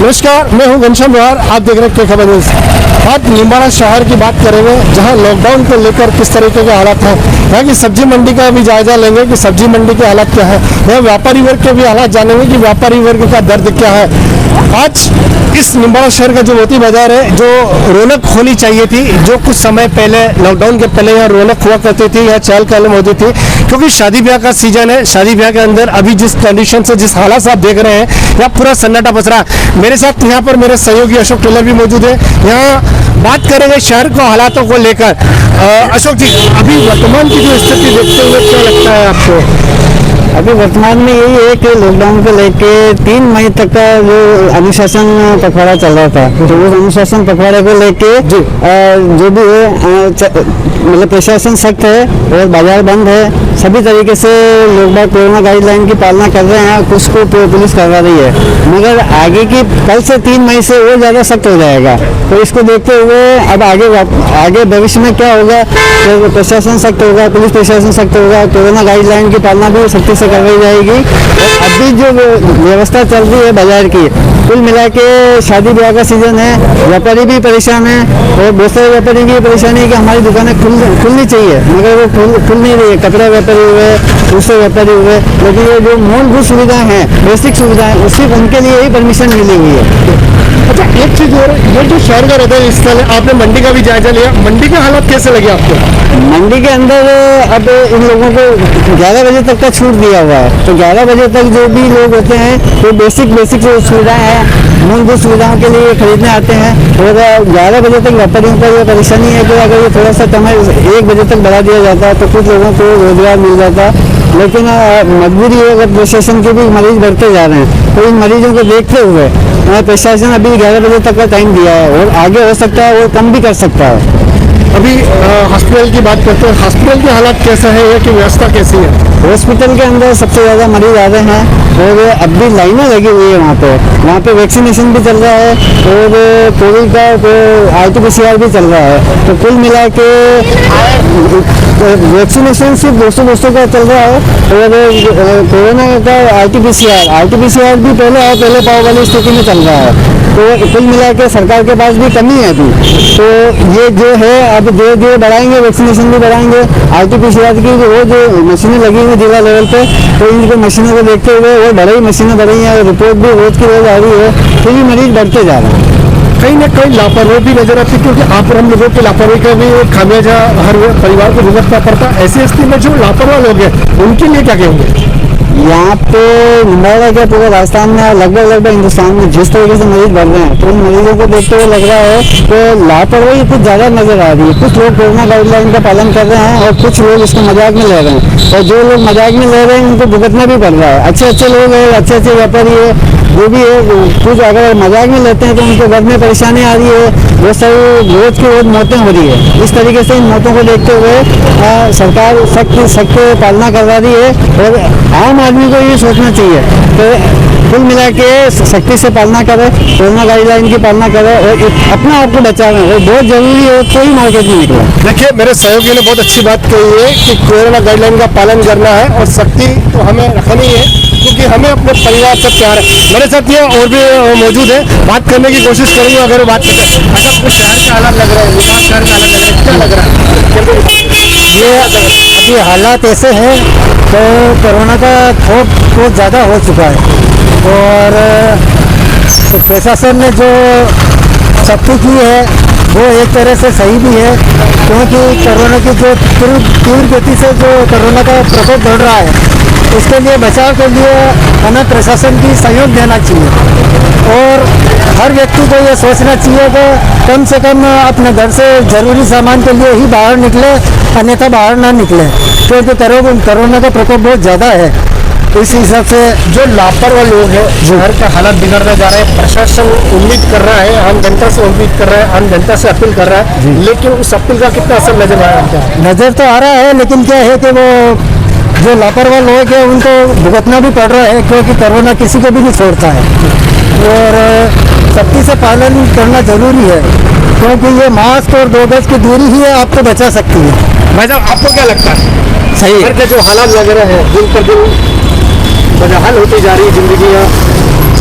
नमस्कार, मैं हूं घनश्याम लोहार। आप देख रहे हैं खबर न्यूज। आज निम्बाड़ा शहर की बात करेंगे, जहां लॉकडाउन को लेकर किस तरीके के हालात हैं। यहाँ की सब्जी मंडी का भी जायजा लेंगे कि सब्जी मंडी के हालात क्या है। यहाँ व्यापारी वर्ग के भी हालात जानेंगे कि व्यापारी वर्ग का दर्द क्या है। आज इस निम्बाड़ा शहर का जो मोती बाजार है, जो रौनक होनी चाहिए थी, जो कुछ समय पहले लॉकडाउन के पहले यहाँ रौनक हुआ करती थी, यहाँ चहल कदम होती थी, क्योंकि शादी ब्याह का सीजन है। शादी ब्याह के अंदर अभी जिस कंडीशन से, जिस हालात से आप देख रहे हैं, यहाँ पूरा सन्नाटा बस रहा है। मेरे साथ यहाँ पर मेरे सहयोगी अशोक टेलर भी मौजूद है। यहाँ बात करेंगे शहर को हालातों को लेकर। अशोक जी, अभी वर्तमान की जो स्थिति देखते हुए क्या लगता है आपको? अभी वर्तमान में यही है कि लॉकडाउन को लेके 3 मई तक का जो अनुशासन पखवाड़ा चल रहा था, तो उस अनुशासन पखवाड़े को लेके जो भी है मतलब प्रशासन सख्त है और बाजार बंद है। सभी तरीके से लोग बाग कोरोना गाइडलाइन की पालना कर रहे हैं, कुछ को पुलिस करवा रही है, मगर आगे की कल से 3 मई से और ज़्यादा सख्त हो जाएगा। तो इसको देखते हुए अब आगे भविष्य में क्या होगा, तो प्रशासन सख्त होगा, पुलिस प्रशासन सख्त होगा, कोरोना गाइडलाइन की पालना भी सख्ती से करवाई जाएगी। और अभी जो व्यवस्था चल रही है बाजार की, कुल मिला के शादी ब्याह का सीजन है, व्यापारी भी परेशान है और बहुत सारे व्यापारी की परेशानी है कि हमारी दुकानें खुलनी चाहिए, मगर वो खुल नहीं रही है। कपड़ा व्यापारी हुए, दूसरे व्यापारी हुए, लेकिन ये जो मूलभूत सुविधाएं हैं, बेसिक सुविधाएं, सिर्फ उनके लिए ही परमिशन मिली हुई है। अच्छा, एक चीज और, ये जो शहर का रहता है, इस साल आपने मंडी का भी जायजा लिया, मंडी के हालात कैसे लगे आपको? मंडी के अंदर अब इन लोगों को 11 बजे तक का छूट दिया हुआ है, तो 11 बजे तक जो भी लोग होते हैं तो बेसिक जो सुविधाएं हैं, मूलभूत सुविधाओं के लिए खरीदने आते हैं। और 11 बजे तक व्यापारियों को ये परेशानी है कि अगर ये थोड़ा सा समय 1 बजे तक बढ़ा दिया जाता तो कुछ लोगों को रोजगार मिल जाता, लेकिन मजबूरी है, अगर प्रशासन के भी मरीज बढ़ते जा रहे हैं, तो इन मरीजों को देखते हुए प्रशासन अभी 11 बजे तक का टाइम दिया है और आगे हो सकता है और कम भी कर सकता है। अभी हॉस्पिटल की बात करते हैं, हॉस्पिटल के हालात कैसा है या कि व्यवस्था कैसी है? हॉस्पिटल के अंदर सबसे ज़्यादा मरीज आ रहे हैं और अब भी लाइनें लगी हुई है वहाँ पे वैक्सीनेशन भी चल रहा है और कोविड का RT-PCR भी चल रहा है। तो कुल मिला के वैक्सीनेशन सिर्फ 200 का चल रहा है और कोरोना का RT-PCR भी पहले पाव वाली स्थिति में चल रहा है। तो कुल मिला के सरकार के पास भी कमी है अभी, तो ये जो है अब धीरे बढ़ाएंगे, वैक्सीनेशन भी बढ़ाएंगे, RT-PCR की वो जो मशीनें लगी हुई जिला लेवल पे, तो इनको मशीनों को देखते हुए वो बड़ी मशीनें बढ़ी हैं और रिपोर्ट भी रोज की रोज आ रही है, फिर भी मरीज बढ़ते जा रहे हैं। कहीं ना कहीं लापरवाही भी नजर आती है, क्योंकि आप और हम लोगों की लापरवाही का भी खामियाजा हर परिवार को भुगतना पड़ता है। ऐसी स्थिति में जो लापरवाह लोग हैं, उनके लिए क्या कहेंगे? यहाँ पे निम्बाड़ा के पूरे राजस्थान में लगभग हिंदुस्तान में जिस तरीके से मरीज बढ़ रहे हैं, तो उन मरीजों को देखते हुए लग रहा है कि लापरवाही कुछ ज़्यादा नजर आ रही है। कुछ लोग कोरोना गाइडलाइन का पालन कर रहे हैं और कुछ लोग इसको मजाक में ले रहे हैं, और जो लोग मजाक में ले रहे हैं उनको भुगतना भी पड़ रहा है। अच्छे लोग हैं, अच्छे व्यापारी है, जो भी है, कुछ अगर मजाक में लेते हैं तो उनको घर में परेशानी आ रही है, बहुत सारी रोज की रोज मौतें हो रही है। इस तरीके से इन मौतों को देखते हुए सरकार सख्त पालना करवा रही है और आम आदमी को ये सोचना चाहिए कि कुल मिला के सख्ती से पालना करे, कोरोना गाइडलाइन की पालना करे और अपना आप को बचावे, और बहुत जरूरी है, कोई मार्केट में निकला। देखिए, मेरे सहयोगी ने बहुत अच्छी बात कही है कि कोरोना गाइडलाइन का पालन करना है और सख्ती तो हमें रखनी है, क्योंकि हमें अपने परिवार से प्यार है। मेरे साथ ये और भी मौजूद है, बात करने की कोशिश करूँगा अगर बात करते हैं। अच्छा, कुछ शहर के हालात लग रहे हैं, शहर का हालात लग रहा है, क्या लग रहा है? ये अभी हालात ऐसे हैं तो कोरोना का खौफ बहुत ज़्यादा हो चुका है और तो प्रशासन ने जो सख्ती की है वो एक तरह से सही भी है, क्योंकि कोरोना की जो तीव्र गति से जो कोरोना का प्रकोप बढ़ रहा है, उसके लिए बचाव के लिए हमें प्रशासन की सहयोग देना चाहिए और हर व्यक्ति को ये सोचना चाहिए कि कम से कम अपने घर से ज़रूरी सामान के लिए ही बाहर निकले, अन्यथा बाहर ना निकले, क्योंकि कोरोना का प्रकोप बहुत ज़्यादा है। इस हिसाब से जो लापरवाह लोग हैं, शहर का हालात बिगड़ने जा रहे हैं, प्रशासन उम्मीद कर रहा है, आम जनता से उम्मीद कर रहा है, आम जनता से अपील कर रहा है, लेकिन उस अपील का कितना असर नजर आ रहा है? नज़र तो आ रहा है, लेकिन क्या है कि वो जो लापरवाह लोग हैं उनको भुगतना भी पड़ रहा है, क्योंकि कोरोना किसी को भी नहीं छोड़ता है और सख्ती से पालन करना जरूरी है, क्योंकि ये मास्क और 2 गज की दूरी ही आपको बचा सकती है। भाई साहब, आपको क्या लगता है सही शहर के जो हालात लग रहे हैं, दिन पर दिन बदहाल होती जा रही है जिंदगी,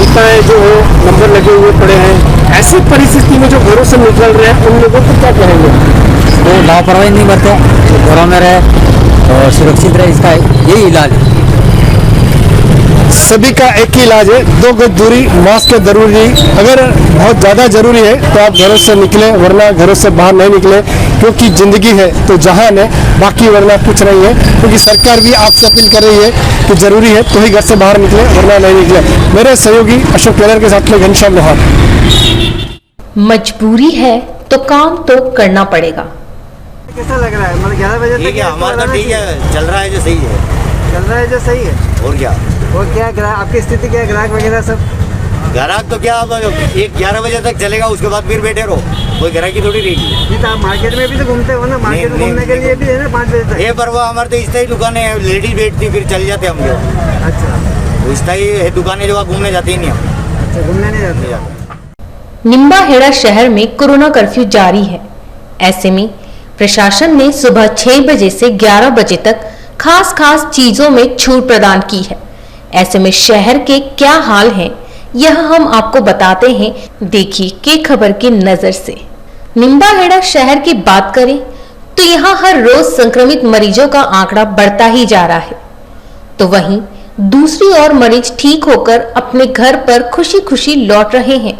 सीताएं जो है नंबर लगे हुए पड़े हैं, ऐसी परिस्थिति में जो घरों से निकल रहे हैं उन लोगों को क्या कहेंगे? वो लापरवाही नहीं बरते, घरों में रहे और सुरक्षित रहे, इसका यही इलाज है। सभी का एक ही इलाज है, 2 गज दूरी, मास्क जरूरी। अगर बहुत ज़्यादा ज़रूरी है तो आप घरों से निकलें, वरना घरों से बाहर नहीं निकले, क्योंकि ज़िंदगी है तो जहान है, बाकी वरना कुछ नहीं है। क्योंकि सरकार भी आपसे अपील कर रही है कि ज़रूरी है तो ही घर से बाहर निकले, वरना नहीं निकले। मेरे सहयोगी अशोक टेलर के साथ में घनश्याम लोहार। मजबूरी है तो काम तो करना पड़ेगा। कैसा लग रहा है? मतलब 11 बजे तक ठीक है, हमारा तो ठीक है, चल रहा है जो सही है। चल रहा है जो सही है। और क्या, और क्या ग्राहक, आपकी स्थिति क्या है, ग्राहक वगैरह सब? ग्राहक तो क्या, अब 11 बजे तक चलेगा, उसके बाद फिर बैठे रहो, कोई ग्राहक की थोड़ी रहेगी। नहीं तो आप मार्केट में भी तो घूमते हो ना, मार्केट में नहीं, घूमने के लिए भी है ना 5 बजे तक। ये परवा हमारे तो इस तरह दुकानें हैं, लेडीज बैठती फिर चल जाते हम लोग। अच्छा इस तरह है दुकानें जो घूमने जाते ही नहीं हम। अच्छा, घूमने नहीं जाते। निम्बाहेड़ा शहर में कोरोना कर्फ्यू जारी है। ऐसे में प्रशासन ने सुबह 6 बजे से 11 बजे तक खास चीजों में छूट प्रदान की है। ऐसे में शहर के क्या हाल हैं, यह हम आपको बताते हैं। देखिए के खबर की नजर से। निम्बाहेड़ा शहर की बात करें तो यहाँ हर रोज संक्रमित मरीजों का आंकड़ा बढ़ता ही जा रहा है, तो वहीं दूसरी ओर मरीज ठीक होकर अपने घर पर खुशी खुशी लौट रहे हैं।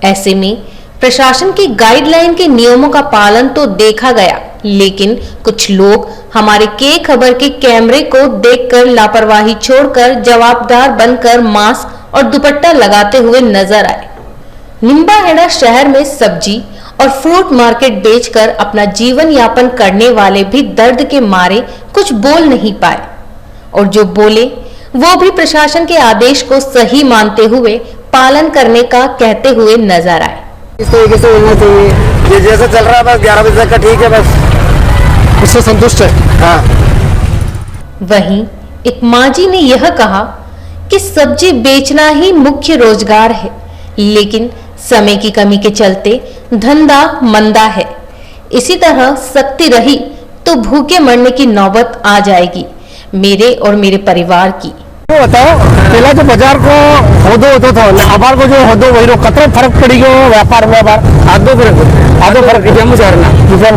ऐसे में प्रशासन की गाइडलाइन के नियमों का पालन तो देखा गया, लेकिन कुछ लोग हमारे के खबर के कैमरे को देखकर लापरवाही छोड़कर जवाबदार बनकर मास्क और दुपट्टा लगाते हुए नजर आए। निम्बाहेड़ा शहर में सब्जी और फ्रूट मार्केट बेचकर अपना जीवन यापन करने वाले भी दर्द के मारे कुछ बोल नहीं पाए, और जो बोले वो भी प्रशासन के आदेश को सही मानते हुए पालन करने का कहते हुए नजर आए। इस तरीके से होना चाहिए, ये जैसा चल रहा है बस 11 बजे तक का ठीक है, बस उससे संतुष्ट है। हाँ। वहीं एक मांझी ने यह कहा कि सब्जी बेचना ही मुख्य रोजगार है, लेकिन समय की कमी के चलते धंधा मंदा है। इसी तरह सख्ती रही तो भूखे मरने की नौबत आ जाएगी मेरे और मेरे परिवार की। वो बताओ, पहला जो बाजार को होदो होतो था, अबार को जो होदो वही रो कतरो फर्क पड़ी गयो व्यापार में? अबार आधो फर्क जम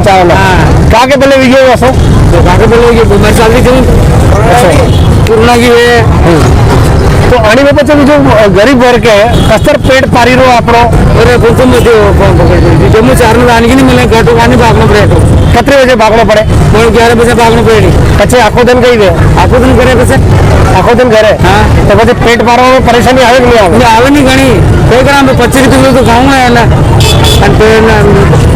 चारना का के बोले विजय असो तो काके बोले कि बीमारी चल रही थी, कोरोना की है। तो आनी में પછી जो गरीब वर्ग है कसर पेट पारी रो आपरो अरे कुछ मत जम्मू चारना दान की नहीं मिले, घाटो खाने भागना पड़े, तो कतरे बजे भागना पड़े? 11 बजे भागना पड़े। कच्चे आखो दिन गई गए, आखो दिन करे कैसे? आखो दिन घरे। हाँ। तो પછી पेट मारवा में परेशानी आवे कि नहीं आवे? आवे नहीं घनी, कई ग्राम में 25 रुपये किलो तो खाऊंगा है ना,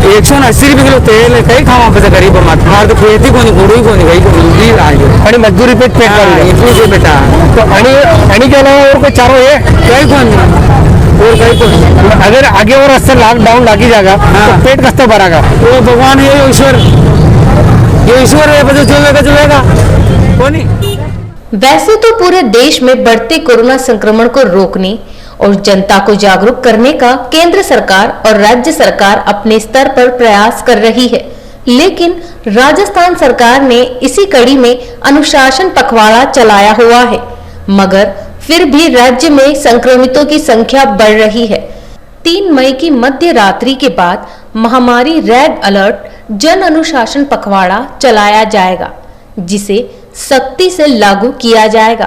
180 रुपये किलो तेल कई खावा पैसे गरीब मात मार तो खेती को नहीं, गुड़ी को नहीं, कहीं को नहीं आगे आणि मजदूरी पेट पेट मारी इतनी बेटा। तो आणि के अलावा और कोई चारो है? कई को नहीं और कई को नहीं। अगर आगे और रस्ते लॉकडाउन लागी जाएगा हाँ। तो पेट कस्ते भरागा? वो भगवान ये ईश्वर है, बस चलेगा को नहीं। वैसे तो पूरे देश में बढ़ते कोरोना संक्रमण को रोकने और जनता को जागरूक करने का केंद्र सरकार और राज्य सरकार अपने स्तर पर प्रयास कर रही है, लेकिन राजस्थान सरकार ने इसी कड़ी में अनुशासन पखवाड़ा चलाया हुआ है। मगर फिर भी राज्य में संक्रमितों की संख्या बढ़ रही है। 3 मई की मध्य रात्रि के बाद महामारी रेड अलर्ट जन अनुशासन पखवाड़ा चलाया जाएगा, जिसे सख्ती से लागू किया जाएगा।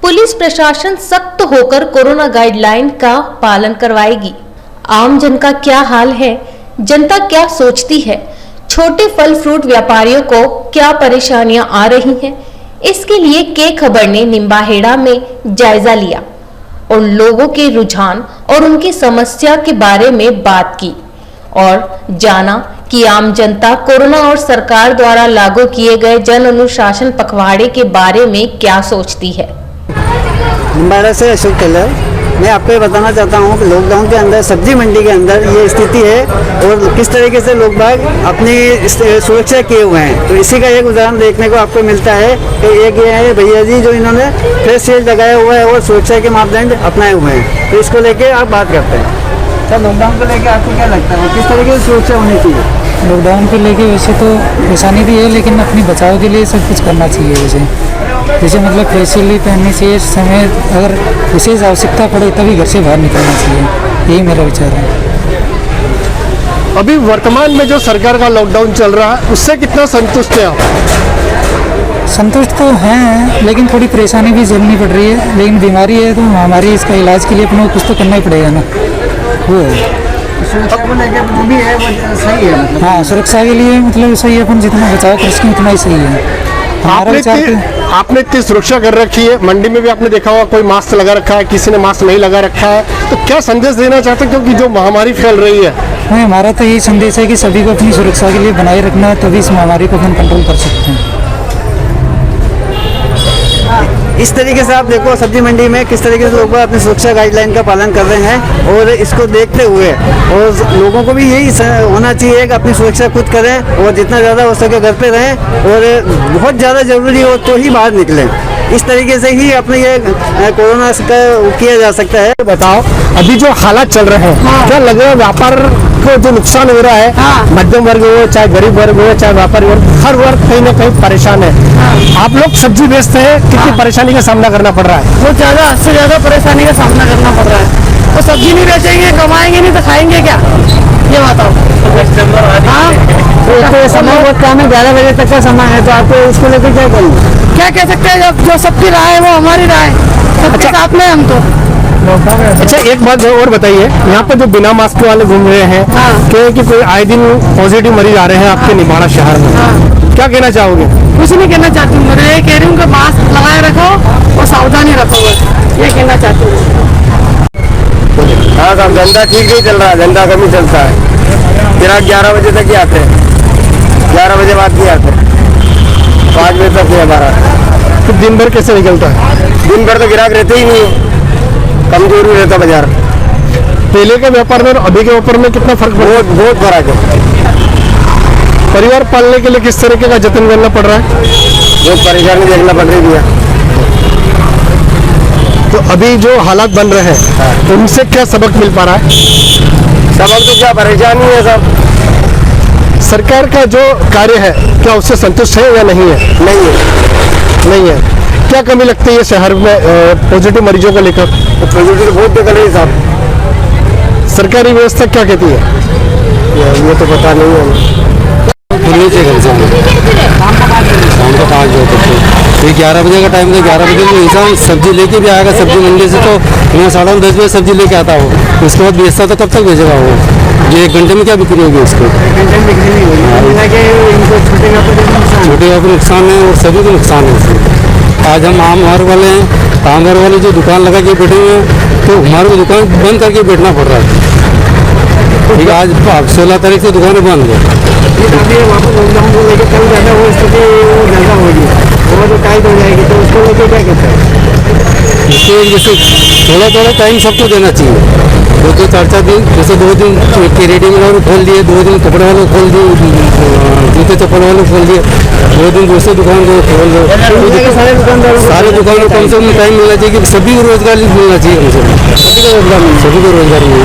पुलिस प्रशासन सख्त होकर कोरोना गाइडलाइन का पालन करवाएगी। आम जन का क्या हाल है, जनता क्या सोचती है, छोटे फल फ्रूट व्यापारियों को क्या परेशानियां आ रही हैं, इसके लिए के खबर ने निम्बाहेड़ा में जायजा लिया और लोगों के रुझान और उनकी समस्या के बारे में बात की और जाना कि आम जनता कोरोना और सरकार द्वारा लागू किए गए जन अनुशासन पखवाड़े के बारे में क्या सोचती है। निम्बाहेड़ा से अशोक टेलर। मैं आपको ये बताना चाहता हूँ कि लॉकडाउन के अंदर सब्जी मंडी के अंदर ये स्थिति है और किस तरीके से लोग बाग अपनी सुरक्षा किए हुए हैं। तो इसी का एक उदाहरण देखने को आपको मिलता है कि एक ये है भैया जी जो इन्होंने फेस शील्ड लगाया हुआ है और सुरक्षा के मापदंड अपनाए हुए हैं। तो इसको लेके आप बात करते हैं। सर, लॉकडाउन को लेकर आपको क्या लगता है, किस तरीके से सुरक्षा होनी चाहिए? लॉकडाउन को लेके वैसे तो परेशानी भी है, लेकिन अपनी बचाव के लिए सब कुछ करना चाहिए। जैसे मतलब फेस शील्ड पहननी चाहिए, समय अगर विशेष आवश्यकता पड़े तभी घर से बाहर निकलना चाहिए, यही मेरा विचार है। अभी वर्तमान में जो सरकार का लॉकडाउन चल रहा है उससे कितना संतुष्ट है आप? संतुष्ट तो हैं, लेकिन थोड़ी परेशानी भी झेलनी पड़ रही है। लेकिन बीमारी है तो हमारी इसका इलाज के लिए अपने को कुछ तो करना ही पड़ेगा ना, वो है। सुरक्षा को लेकर भी है, वो सही है मतलब। हाँ, सुरक्षा के लिए मतलब सही है, अपन जितना बचाव कर सकें उतना ही सही है। हमारा विचार आपने इतनी सुरक्षा कर रखी है, मंडी में भी आपने देखा होगा कोई मास्क लगा रखा है, किसी ने मास्क नहीं लगा रखा है, तो क्या संदेश देना चाहते हैं क्योंकि जो महामारी फैल रही है? हमारा तो यही संदेश है कि सभी को अपनी सुरक्षा के लिए बनाए रखना है, तभी इस महामारी को अपन कंट्रोल कर सकते हैं। इस तरीके से आप देखो सब्जी मंडी में किस तरीके से लोग अपनी सुरक्षा गाइडलाइन का पालन कर रहे हैं, और इसको देखते हुए और लोगों को भी यही होना चाहिए कि अपनी सुरक्षा खुद करें और जितना ज़्यादा हो सके घर पे रहें, और बहुत ज़्यादा ज़रूरी हो तो ही बाहर निकलें। इस तरीके से ही अपने ये कोरोना का किया जा सकता है। बताओ, अभी जो हालात चल रहे हैं, क्या लग रहा है व्यापार को जो नुकसान हो रहा है, मध्यम वर्ग हो चाहे गरीब वर्ग हो चाहे व्यापारी वर्ग, हर वर्ग कहीं ना कहीं परेशान है। आप लोग सब्जी बेचते हैं, कितनी परेशानी का सामना करना पड़ रहा है? बहुत ज़्यादा, हद से ज़्यादा परेशानी का सामना करना पड़ रहा है। तो सब्जी नहीं बेचेंगे, कमाएंगे नहीं तो खाएंगे क्या, ये बताओ। हाँ, तो समय बहुत कम है, 11 बजे तक का समय है, तो आपको इसको लेकर क्या करेंगे? क्या कह सकते हैं, जब जो सबकी राय है वो हमारी राय, सबके साथ में हम तो। अच्छा, एक बात और बताइए, यहाँ पे जो बिना मास्क वाले घूम रहे हैं, कि कोई आए दिन पॉजिटिव मरीज आ रहे हैं आपके निमाड़ा शहर में, क्या कहना चाहोगे? कुछ नहीं कहना चाहती हूँ, मैं ये कह रही हूँ कि मास्क लगाए रखो और सावधानी रखो, बस ये कहना चाहती हूँ। हाँ साहब, धंधा ठीक नहीं चल रहा है, धंधा कम ही चलता है। ग्राहक 11 बजे तक ही आते हैं, 11 बजे बाद नहीं आते, 5 बजे तक ही हमारा। तो दिन भर कैसे निकलता है? दिन भर तो ग्राहक रहते ही नहीं, कमजोर ही रहता बाजार। पहले के व्यापार में और अभी के व्यापार में कितना फर्क पड़ा? बहुत फर्क है। परिवार पालने के लिए किस तरीके का जतन करना पड़ रहा है? बहुत परेशानी देखना पड़ रही है। तो अभी जो हालात बन रहे हैं, तो उनसे क्या सबक मिल पा रहा है? सबक तो क्या, परेशानी है सब। सरकार का जो कार्य है, क्या उससे संतुष्ट है या नहीं है? नहीं है, नहीं है। क्या कमी लगती है शहर में पॉजिटिव मरीजों को लेकर? तो पॉजिटिव बहुत निकल रही है साहब। सरकारी व्यवस्था क्या कहती है? ये तो पता नहीं है। खुलने से घर से शाम को 5 बजे तक, तो 11 बजे का टाइम था। 11 बजे में इंसान सब्जी लेके भी आएगा सब्जी मंडी से, तो मैं 10:30 बजे सब्जी लेके आता हूँ, उसके बाद बेचता तो कब तक बेचेगा वो? ये 1 घंटे में क्या बिक्री होगी उसको? छोटे व्यापारी नुकसान है और सभी को नुकसान है इससे। आज हम आम वर्ग वाले हैं, आम वर्ग वाले जो दुकान लगा के बैठे हुए हैं, तो हमारे को दुकान बंद करके बैठना पड़ रहा है। ठीक है, आज 16 तारीख से दुकानें बंद है। लॉकडाउन को लेकर कल ज़्यादा वो स्थिति ज़्यादा होगी, वो तो टाइट हो जाएगी, तो उसको लेकर क्या कहते हैं? इसके जैसे थोड़ा टाइम सबको देना चाहिए। 2-4 दिन, जैसे 2 दिन के रेडीमेड वालों खोल दिए, 2 दिन कपड़े वालों खोल दिए, जूते चप्पल वालों खोल दिए, 2 दिन दूसरे दुकान को खोल दो। सारे दुकानों को कम से कम टाइम मिलना चाहिए कि सभी को रोजगार मिलना चाहिए, सभी को रोजगार मिले।